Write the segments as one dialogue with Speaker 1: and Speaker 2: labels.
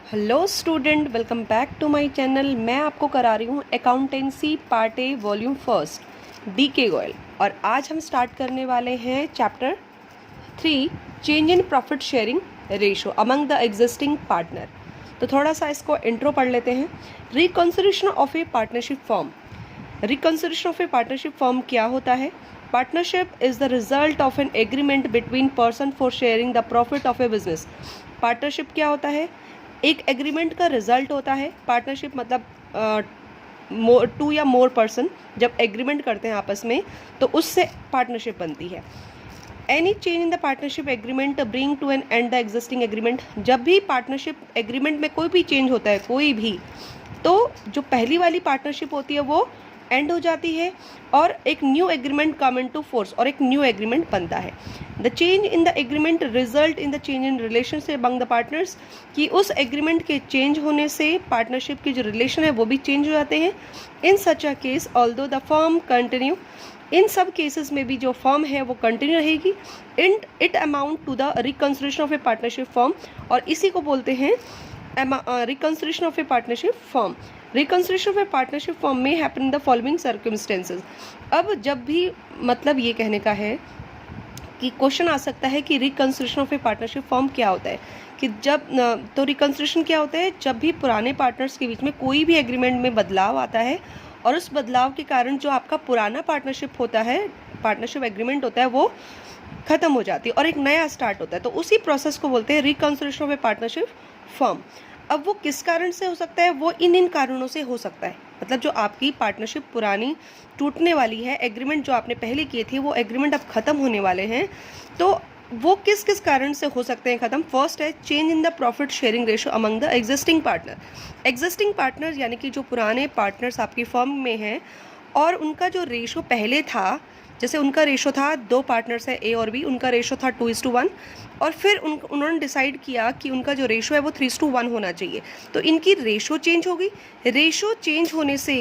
Speaker 1: Hello student, welcome back to my channel. मैं आपको करा रही हूँ accountancy part A volume first D K Goyal. और आज हम स्टार्ट करने वाले हैं chapter 3 change in profit sharing ratio among the existing partner. तो थोड़ा सा इसको इंट्रो पढ़ लेते हैं। Reconsideration of a partnership form. Reconsideration of a partnership form क्या होता है? Partnership is the result of an agreement between person for sharing the profit of A business. Partnership क्या होता है? एक एग्रीमेंट का रिजल्ट होता है। पार्टनरशिप मतलब टू या मोर पर्सन जब एग्रीमेंट करते हैं आपस में तो उससे पार्टनरशिप बनती है। Any change in the partnership agreement bring to an end the existing agreement. जब भी पार्टनरशिप एग्रीमेंट में कोई भी चेंज होता है, कोई भी, तो जो पहली वाली पार्टनरशिप होती है वो एंड हो जाती है और एक new agreement come in to force और एक न्यू एग्रीमेंट बनता है। The change in the agreement result in the change in relationship among the partners. कि उस एग्रीमेंट के चेंज होने से पार्टनरशिप के जो रिलेशन है वो भी चेंज हो जाते हैं। In such a case although the firm continue. इन सब केसेस में भी जो फर्म है वो कंटिन्यू रहेगी। It amount to the reconsideration of a partnership firm. और इसी को बोलते हैं reconsideration of a partnership firm. Reconsideration of a partnership firm में happen in the following circumstances. अब जब भी मतलब ये कहने का है कि क्वेश्चन आ सकता है कि reconsideration of a partnership firm क्या होता है, कि जब तो रिकंसिडरेशन क्या होता है? जब भी पुराने पार्टनर्स के बीच में कोई भी एग्रीमेंट में बदलाव आता है और उस बदलाव के कारण जो आपका पुराना पार्टनरशिप होता है, पार्टनरशिप एग्रीमेंट होता है, वो खत्म हो जाती है और एक नया स्टार्ट होता है। तो उसी प्रोसेस को बोलते हैं reconsideration of a partnership firm. अब वो किस कारण से हो सकता है? वो इन कारणों से हो सकता है। मतलब जो आपकी पार्टनरशिप पुरानी टूटने वाली है, एग्रीमेंट जो आपने पहले किए थे वो एग्रीमेंट अब ख़त्म होने वाले हैं, तो वो किस किस कारण से हो सकते हैं ख़त्म? फर्स्ट है change in the profit sharing ratio among the existing partner. Existing partner यानी कि जो पुराने पार्टनर्स आपकी फर्म में हैं और उनका जो रेशो पहले था, जैसे उनका रेशो था, दो पार्टनर्स है ए और बी, उनका रेशो था 2:1 और फिर उन्होंने डिसाइड किया कि उनका जो रेशो है वो 3:1 होना चाहिए। तो इनकी रेशो चेंज हो गई। रेशो चेंज होने से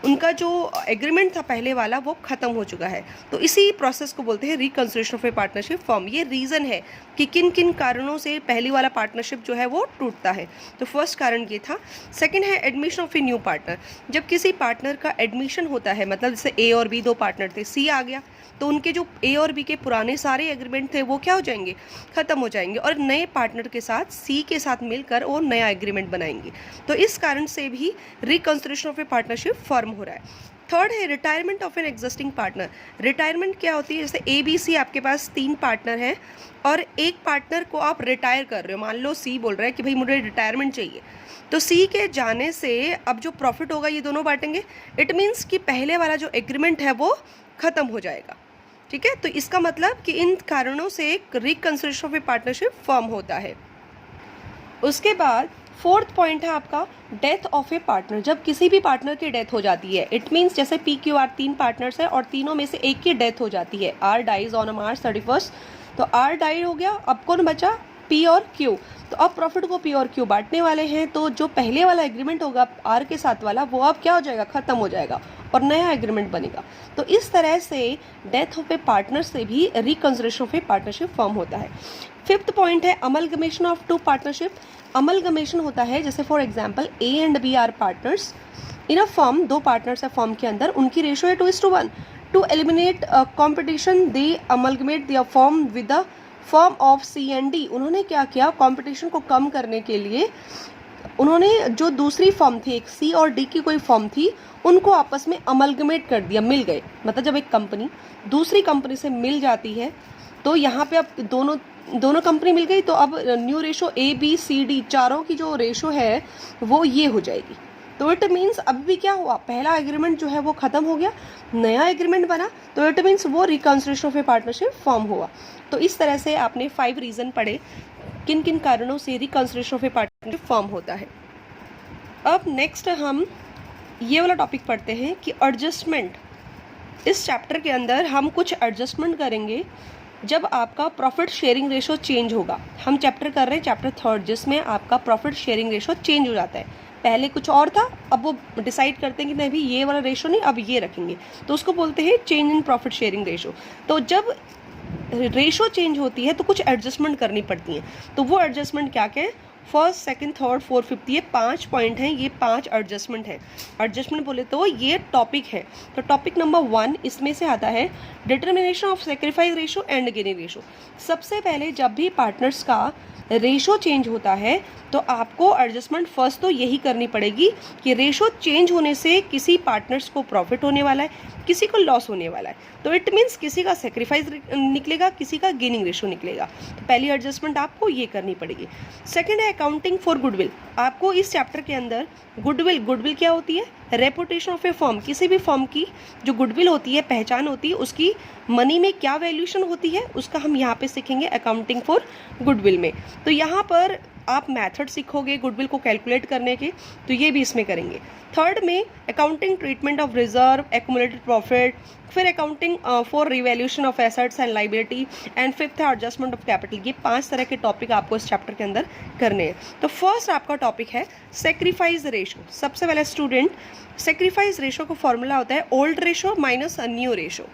Speaker 1: उनका जो एग्रीमेंट था पहले वाला वो ख़त्म हो चुका है। तो इसी प्रोसेस को बोलते हैं reconsideration of a partnership firm. ये रीज़न है कि किन किन कारणों से पहली वाला पार्टनरशिप जो है वो टूटता है। तो फर्स्ट कारण ये था। सेकेंड है admission of a new partner. जब किसी पार्टनर का एडमिशन होता है, मतलब जैसे ए और बी दो पार्टनर थे, सी आ गया, तो उनके जो ए और बी के पुराने सारे एग्रीमेंट थे वो क्या हो जाएंगे? ख़त्म हो जाएंगे और नए पार्टनर के साथ सी के साथ मिलकर वो नया एग्रीमेंट बनाएंगे। तो इस कारण से भी reconsideration of a partnership firm हो रहा है। थर्ड है retirement of an existing partner. Retirement क्या होती है? जैसे ए बी सी आपके पास 3 पार्टनर हैं और एक पार्टनर को आप रिटायर कर रहे हो। मान लो सी बोल रहा है कि भाई मुझे रिटायरमेंट चाहिए, तो सी के जाने से अब जो प्रॉफिट होगा ये दोनों बांटेंगे। इट मीन्स कि पहले वाला जो एग्रीमेंट है वो ख़त्म हो जाएगा। ठीक है, तो इसका मतलब कि इन कारणों से एक reconsideration of a partnership firm होता है। उसके बाद फोर्थ पॉइंट है आपका डेथ ऑफ ए पार्टनर। जब किसी भी पार्टनर की डेथ हो जाती है, इट मीन्स जैसे पी क्यू आर 3 पार्टनर्स है और तीनों में से एक की डेथ हो जाती है। आर डाइज ऑन मार्च 31, तो आर डाई हो गया, अब कौन बचा? पी और क्यू। तो अब प्रॉफिट को पी और क्यू बांटने वाले हैं, तो जो पहले वाला एग्रीमेंट होगा आर के साथ वाला, वो अब क्या हो जाएगा? ख़त्म हो जाएगा और नया एग्रीमेंट बनेगा। तो इस तरह से डेथ ऑफ ए पार्टनर से भी reconsideration of a partnership firm होता है। फिफ्थ पॉइंट है अमलगमेशन ऑफ 2 पार्टनरशिप। अमलगमेशन होता है जैसे for example A and B are partners in a firm. 2 partners है फर्म के अंदर, उनकी रेशो है 2:1। To eliminate competition they amalgamate the firm with the firm of C and D. उन्होंने क्या किया? कंपटीशन को कम करने के लिए उन्होंने जो दूसरी फर्म थी, एक सी और डी की कोई फर्म थी, उनको आपस में अमलगमेट कर दिया, मिल गए। मतलब जब एक कंपनी दूसरी कंपनी से मिल जाती है तो यहाँ पे अब दोनों कंपनी मिल गई, तो अब new ratio A B C D चारों की जो रेशो है वो ये हो जाएगी। तो इट मीन्स अब भी क्या हुआ? पहला एग्रीमेंट जो है वो ख़त्म हो गया, नया एग्रीमेंट बना, तो इट मीन्स वो reconsideration of a partnership firm हुआ। तो इस तरह से आपने 5 रीज़न पढ़े किन किन कारणों से reconsideration of a partnership firm होता है। अब नेक्स्ट हम ये वाला टॉपिक पढ़ते हैं कि एडजस्टमेंट। इस चैप्टर के अंदर हम कुछ एडजस्टमेंट करेंगे जब आपका प्रॉफिट शेयरिंग रेशो चेंज होगा। हम चैप्टर कर रहे हैं चैप्टर 3 जिसमें आपका प्रॉफिट शेयरिंग रेशो चेंज हो जाता है। पहले कुछ और था, अब वो डिसाइड करते हैं कि नहीं भी ये वाला रेशो नहीं, अब ये रखेंगे, तो उसको बोलते हैं change in profit sharing ratio. तो जब रेशो चेंज होती है तो कुछ एडजस्टमेंट करनी पड़ती हैं। तो वो एडजस्टमेंट क्या क्या है first, second, third, fourth, fifth, ये 5 पॉइंट हैं, ये 5 एडजस्टमेंट है। एडजस्टमेंट बोले तो ये टॉपिक है। तो टॉपिक नंबर 1 इसमें से आता है determination of sacrifice ratio and gaining ratio. सबसे पहले जब भी पार्टनर्स का रेशो चेंज होता है तो आपको एडजस्टमेंट फर्स्ट तो यही करनी पड़ेगी कि रेशो चेंज होने से किसी पार्टनर्स को प्रॉफिट होने वाला है, किसी को लॉस होने वाला है। तो इट मीन्स किसी का सेक्रीफाइस निकलेगा, किसी का गेनिंग रेशो निकलेगा। तो पहली एडजस्टमेंट आपको ये करनी पड़ेगी। सेकंड है अकाउंटिंग फॉर गुडविल। आपको इस चैप्टर के अंदर गुडविल क्या होती है? Reputation of A firm. किसी भी फर्म की जो गुडविल होती है, पहचान होती है, उसकी मनी में क्या वैल्यूएशन होती है, उसका हम यहाँ पे सीखेंगे अकाउंटिंग फॉर गुडविल में। तो यहाँ पर आप मेथड सीखोगे गुडविल को कैलकुलेट करने के, तो ये भी इसमें करेंगे। थर्ड में accounting treatment of reserve, accumulated profit, फिर accounting for revaluation of assets and liability, and fifth है एडजस्टमेंट ऑफ कैपिटल। ये 5 तरह के टॉपिक आपको इस चैप्टर के अंदर करने हैं। तो फर्स्ट आपका टॉपिक है सेक्रीफाइस रेशो। सबसे पहले स्टूडेंट, सेक्रीफाइस रेशो का फॉर्मूला होता है old ratio minus new ratio.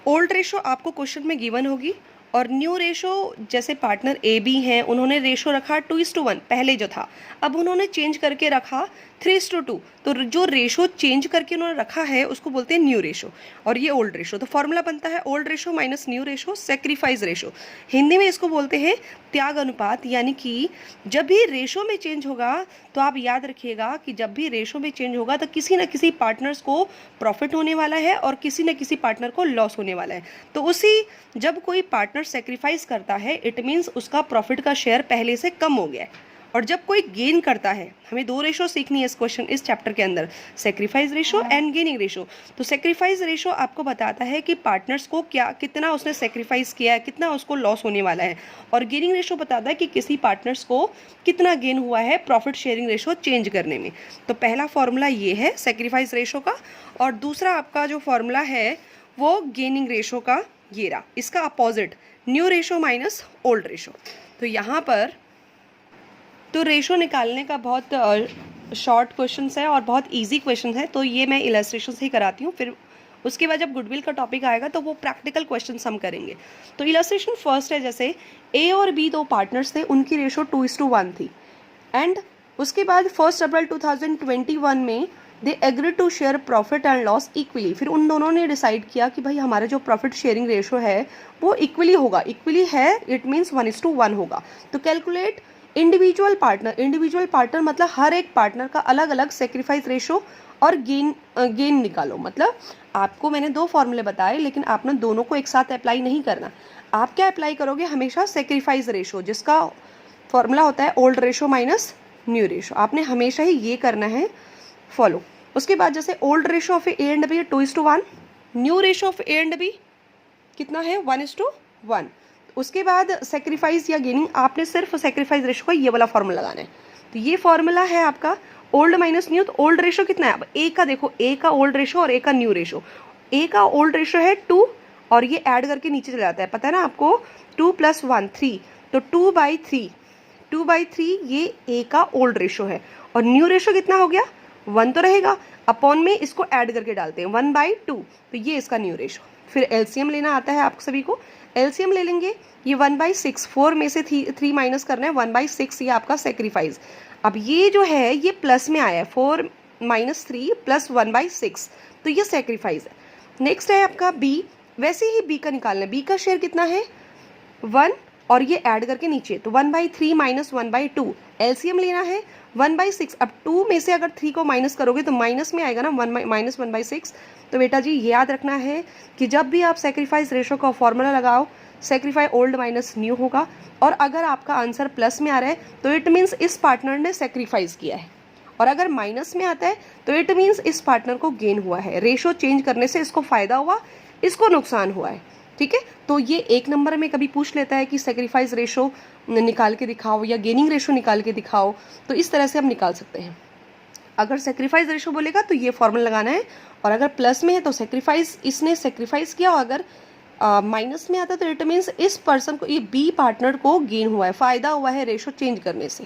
Speaker 1: Old ratio आपको क्वेश्चन में गिवन होगी, और न्यू रेशो जैसे पार्टनर ए बी हैं, उन्होंने रेशो रखा 2:1 पहले जो था, अब उन्होंने चेंज करके रखा 3:2। तो जो रेशो चेंज करके उन्होंने रखा है उसको बोलते हैं न्यू रेशो, और ये ओल्ड रेशो। तो फॉर्मूला बनता है old ratio minus new ratio, sacrifice ratio. Hindi में इसको बोलते हैं त्याग अनुपात। यानी कि जब भी रेशो में चेंज होगा तो आप याद रखिएगा कि जब भी रेशो में चेंज होगा तो किसी न किसी पार्टनर्स को प्रॉफिट होने वाला है और किसी न किसी पार्टनर को लॉस होने वाला है। तो उसी जब कोई पार्टनर सेक्रीफाइस करता है इट मीन्स उसका प्रॉफिट का शेयर पहले से कम हो गया है। और जब कोई गेन करता है, हमें 2 रेशो सीखनी है इस चैप्टर के अंदर, sacrifice ratio and gaining ratio. तो सेक्रीफाइस रेशो आपको बताता है कि पार्टनर्स को कितना उसने सेक्रीफाइस किया है, कितना उसको लॉस होने वाला है। और गेनिंग रेशो बताता है कि किसी पार्टनर्स को कितना गेन हुआ है प्रॉफिट शेयरिंग रेशो चेंज करने में। तो पहला फॉर्मूला ये है सेक्रीफाइस रेशो का, और दूसरा आपका जो फॉर्मूला है वो गेनिंग रेशो का ये रहा। इसका opposite new ratio minus old ratio. तो यहाँ पर तो रेशो निकालने का बहुत शॉर्ट क्वेश्चन है और बहुत इजी क्वेश्चन है, तो ये मैं इलस्ट्रेशन से ही कराती हूँ। फिर उसके बाद जब गुडविल का टॉपिक आएगा तो वो प्रैक्टिकल क्वेश्चन हम करेंगे। तो इलस्ट्रेशन फर्स्ट है, जैसे ए और बी 2 पार्टनर्स थे, उनकी रेशो 2:1 थी। एंड उसके बाद 1 अप्रैल 2021 में they agree to share profit and loss equally. फिर उन दोनों ने डिसाइड किया कि भाई हमारा जो प्रॉफिट शेयरिंग रेशो है वो इक्वली होगा। इक्वली है इट मीन्स 1:1 होगा। तो कैलकुलेट इंडिविजुअल पार्टनर मतलब हर एक पार्टनर का अलग अलग सेक्रीफाइस रेशो और गेन निकालो। मतलब आपको मैंने 2 फॉर्मूले बताए, लेकिन आपने दोनों को एक साथ अप्लाई नहीं करना। आप क्या अप्लाई करोगे? हमेशा सेक्रीफाइस रेशो, जिसका फॉर्मूला होता है old ratio minus new ratio. आपने हमेशा ही ये करना है फॉलो। उसके बाद जैसे old ratio of A and B 2:1, new ratio of A and B कितना है 1:1। उसके बाद सेक्रीफाइस या गेनिंग, आपने सिर्फ सेक्रीफाइस रेशो का ये वाला फॉर्मूला लगाना है। तो ये फॉर्मूला है आपका ओल्ड माइनस न्यू। तो ओल्ड रेशो कितना है? अब ए का देखो, ए का ओल्ड रेशो और ए का न्यू रेशो। ए का ओल्ड रेशो है 2 और ये ऐड करके नीचे चला जाता है, पता है ना आपको, 2 + 1 3। तो 2/3 ये ए का ओल्ड रेशो है। और न्यू रेशो कितना हो गया? 1 तो रहेगा, अपॉन में इसको ऐड करके डालते हैं 1/2। तो ये इसका न्यू रेशो। फिर एलसीएम लेना आता है आप सभी को, एलसीएम ले लेंगे। ये 1/6, 4 में से 3 माइनस करना है, 1/6 ये आपका सेक्रीफाइस। अब ये जो है ये प्लस में आया है, 4 - 3 + 1/6, तो ये सेक्रीफाइस है। नेक्स्ट है आपका बी, वैसे ही बी का निकालना है। बी का शेयर कितना है 1 और ये ऐड करके नीचे, तो 1/3 - 1/2 एलसीएम लेना है 1/6। अब 2 में से अगर 3 को माइनस करोगे तो माइनस में आएगा ना, -1/6। तो बेटा जी ये याद रखना है कि जब भी आप सेक्रीफाइस रेशो का फॉर्मूला लगाओ, सेक्रीफाई ओल्ड माइनस न्यू होगा। और अगर आपका आंसर प्लस में आ रहा है तो इट मीन्स इस पार्टनर ने सेक्रीफाइस किया है, और अगर माइनस में आता है तो इट मीन्स इस पार्टनर को गेन हुआ है। रेशो चेंज करने से इसको फायदा हुआ, इसको नुकसान हुआ है। ठीक है, तो ये 1 नंबर में कभी पूछ लेता है कि सेक्रीफाइस रेशो निकाल के दिखाओ या गेनिंग रेशो निकाल के दिखाओ, तो इस तरह से हम निकाल सकते हैं। अगर सेक्रीफाइस रेशो बोलेगा तो ये फॉर्मूला लगाना है, और अगर प्लस में है तो सेक्रीफाइस, इसने सेक्रीफाइस किया, और अगर माइनस में आता है तो इट मीन्स इस पर्सन को, ये बी पार्टनर को गेन हुआ है, फायदा हुआ है रेशो चेंज करने से।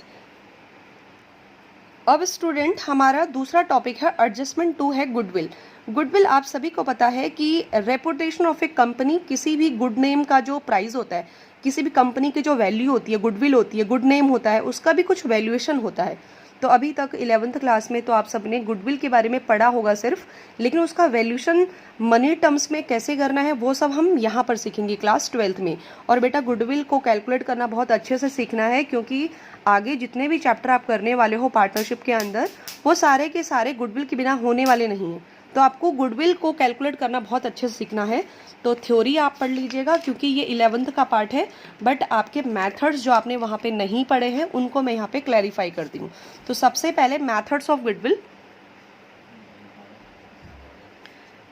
Speaker 1: अब स्टूडेंट हमारा दूसरा टॉपिक है एडजस्टमेंट 2 है गुडविल। गुडविल आप सभी को पता है कि रेपुटेशन ऑफ ए कंपनी, किसी भी गुड नेम का जो प्राइस होता है, किसी भी कंपनी की जो वैल्यू होती है, गुडविल होती है, गुड नेम होता है, उसका भी कुछ वैल्यूएशन होता है। तो अभी तक 11th क्लास में तो आप सबने गुडविल के बारे में पढ़ा होगा सिर्फ, लेकिन उसका वैल्यूएशन मनी टर्म्स में कैसे करना है वो सब हम यहाँ पर सीखेंगे क्लास 12th में। और बेटा गुडविल को कैलकुलेट करना बहुत अच्छे से सीखना है, क्योंकि आगे जितने भी चैप्टर आप करने वाले हो पार्टनरशिप के अंदर, वो सारे के सारे गुडविल के बिना होने वाले नहीं हैं। तो आपको गुडविल को कैलकुलेट करना बहुत अच्छे से सीखना है। तो थ्योरी आप पढ़ लीजिएगा, क्योंकि ये 11th का पार्ट है, बट आपके मेथड्स जो आपने वहाँ पे नहीं पढ़े हैं उनको मैं यहाँ पे क्लैरिफाई करती हूँ। तो सबसे पहले methods of goodwill,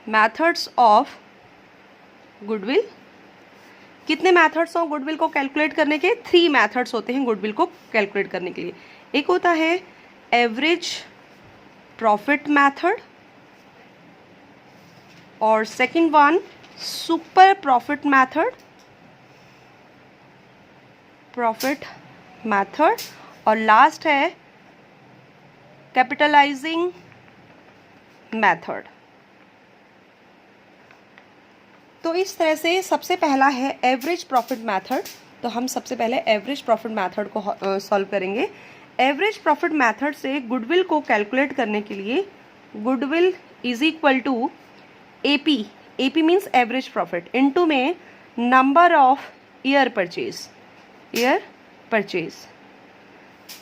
Speaker 1: methods of goodwill. कितने मेथड्स ऑफ गुडविल को कैलकुलेट करने के? 3 मेथड्स होते हैं गुडविल को कैलकुलेट करने के लिए। एक होता है एवरेज प्रॉफिट मेथड, और second one super profit method, और लास्ट है कैपिटलाइजिंग मेथड। तो इस तरह से सबसे पहला है एवरेज प्रॉफिट मेथड। तो हम सबसे पहले एवरेज प्रॉफिट मेथड को सॉल्व करेंगे। एवरेज प्रॉफिट मेथड से गुडविल को कैलकुलेट करने के लिए goodwill is equal to AP, AP means average profit, into में नंबर ऑफ ईयर परचेज,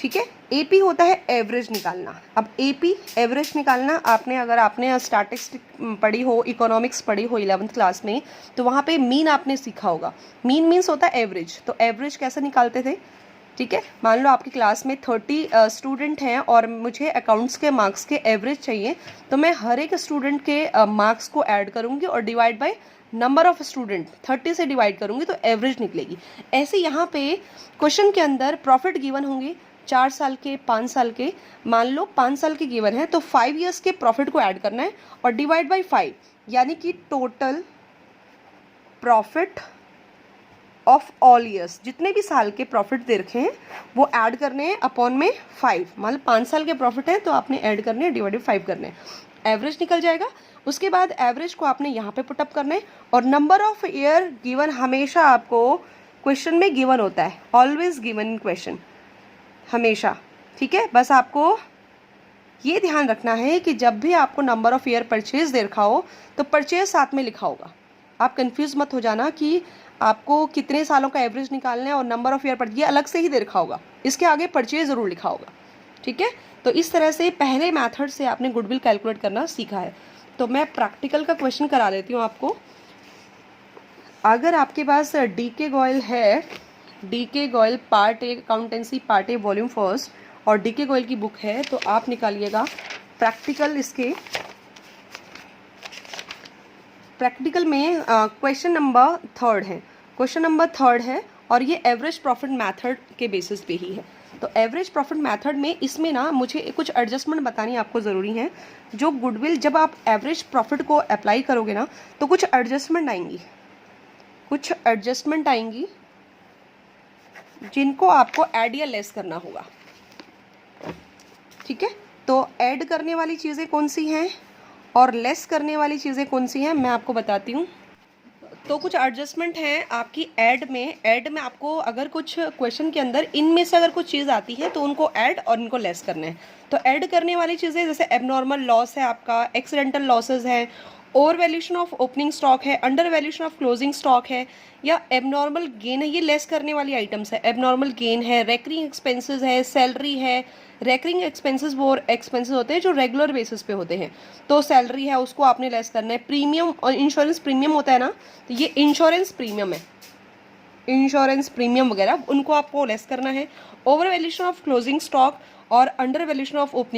Speaker 1: ठीक है। AP होता है एवरेज निकालना। अब AP एवरेज निकालना अगर आपने स्टैटिस्टिक पढ़ी हो, इकोनॉमिक्स पढ़ी हो 11th क्लास में, तो वहाँ पे मीन आपने सीखा होगा। मीन मीन्स होता है एवरेज। तो एवरेज कैसे निकालते थे, ठीक है। मान लो आपकी क्लास में 30 स्टूडेंट हैं और मुझे अकाउंट्स के मार्क्स के एवरेज चाहिए, तो मैं हर एक स्टूडेंट के मार्क्स को ऐड करूंगी और divide by number of student 30 से डिवाइड करूंगी, तो एवरेज निकलेगी। ऐसे यहाँ पे क्वेश्चन के अंदर प्रॉफिट गिवन होंगे 4 साल के, 5 साल के। मान लो 5 साल के गिवन है, तो 5 ईयर्स के प्रॉफिट को ऐड करना है और डिवाइड बाई 5, यानी कि total profit of all years, जितने भी साल के प्रॉफिट दे रखे हैं वो ऐड करने हैं अपॉन में 5। मान लो 5 साल के प्रॉफिट है तो आपने ऐड करने हैं, डिवाइडेड 5 करने हैं, एवरेज निकल जाएगा। उसके बाद एवरेज को आपने यहाँ पे पुटअप करना है, और नंबर ऑफ ईयर गिवन हमेशा आपको क्वेश्चन में गिवन होता है, ऑलवेज गिवन इन क्वेश्चन, हमेशा, ठीक है। बस आपको ये ध्यान रखना है कि जब भी आपको नंबर ऑफ ईयर परचेज दे रखा हो तो परचेज साथ में लिखा होगा। आप कंफ्यूज मत हो जाना कि आपको कितने सालों का एवरेज निकालना है और नंबर ऑफ ईयर पर, ये अलग से ही दे रखा होगा, इसके आगे परचेज ज़रूर लिखा होगा, ठीक है। तो इस तरह से पहले मेथड से आपने गुडविल कैलकुलेट करना सीखा है। तो मैं प्रैक्टिकल का क्वेश्चन करा देती हूँ आपको। अगर आपके पास DK गोयल है, DK Goyal part A accountancy part A volume first, और DK गोयल की बुक है, तो आप निकालिएगा प्रैक्टिकल। इसके प्रैक्टिकल में क्वेश्चन नंबर 3 है, क्वेश्चन नंबर 3 है, और ये एवरेज प्रॉफिट मेथड के बेसिस पे ही है। तो एवरेज प्रॉफिट मेथड में इसमें ना मुझे कुछ एडजस्टमेंट बतानी आपको ज़रूरी है। जो गुडविल जब आप एवरेज प्रॉफिट को अप्लाई करोगे ना, तो कुछ एडजस्टमेंट आएंगी, जिनको आपको ऐड या लेस करना होगा, ठीक है। तो ऐड करने वाली चीज़ें कौन सी हैं और लेस करने वाली चीज़ें कौन सी हैं, मैं आपको बताती हूँ। तो कुछ एडजस्टमेंट हैं आपकी ऐड में आपको अगर कुछ क्वेश्चन के अंदर इनमें से अगर कुछ चीज़ आती है तो उनको ऐड और इनको लेस करना है। तो ऐड करने वाली चीज़ें जैसे एबनॉर्मल लॉस है आपका, एक्सीडेंटल लॉसेज है, over valuation of opening stock है, under valuation of closing stock है, या एबनॉर्मल गेन है, ये लेस करने वाली आइटम्स है। एबनॉर्मल गेन है, रेकरिंग एक्सपेंसेस है, सैलरी है। रेकरिंग एक्सपेंसेस वो एक्सपेंसेस होते हैं जो रेगुलर बेसिस पे होते हैं, तो सैलरी है उसको आपने लेस करना है। प्रीमियम और इंश्योरेंस प्रीमियम होता है ना, तो ये इंश्योरेंस प्रीमियम है, इंश्योरेंस प्रीमियम वगैरह उनको आपको लेस करना है। Over valuation of closing stock और अंडर वैल्यूशन ऑफ ओपनिंग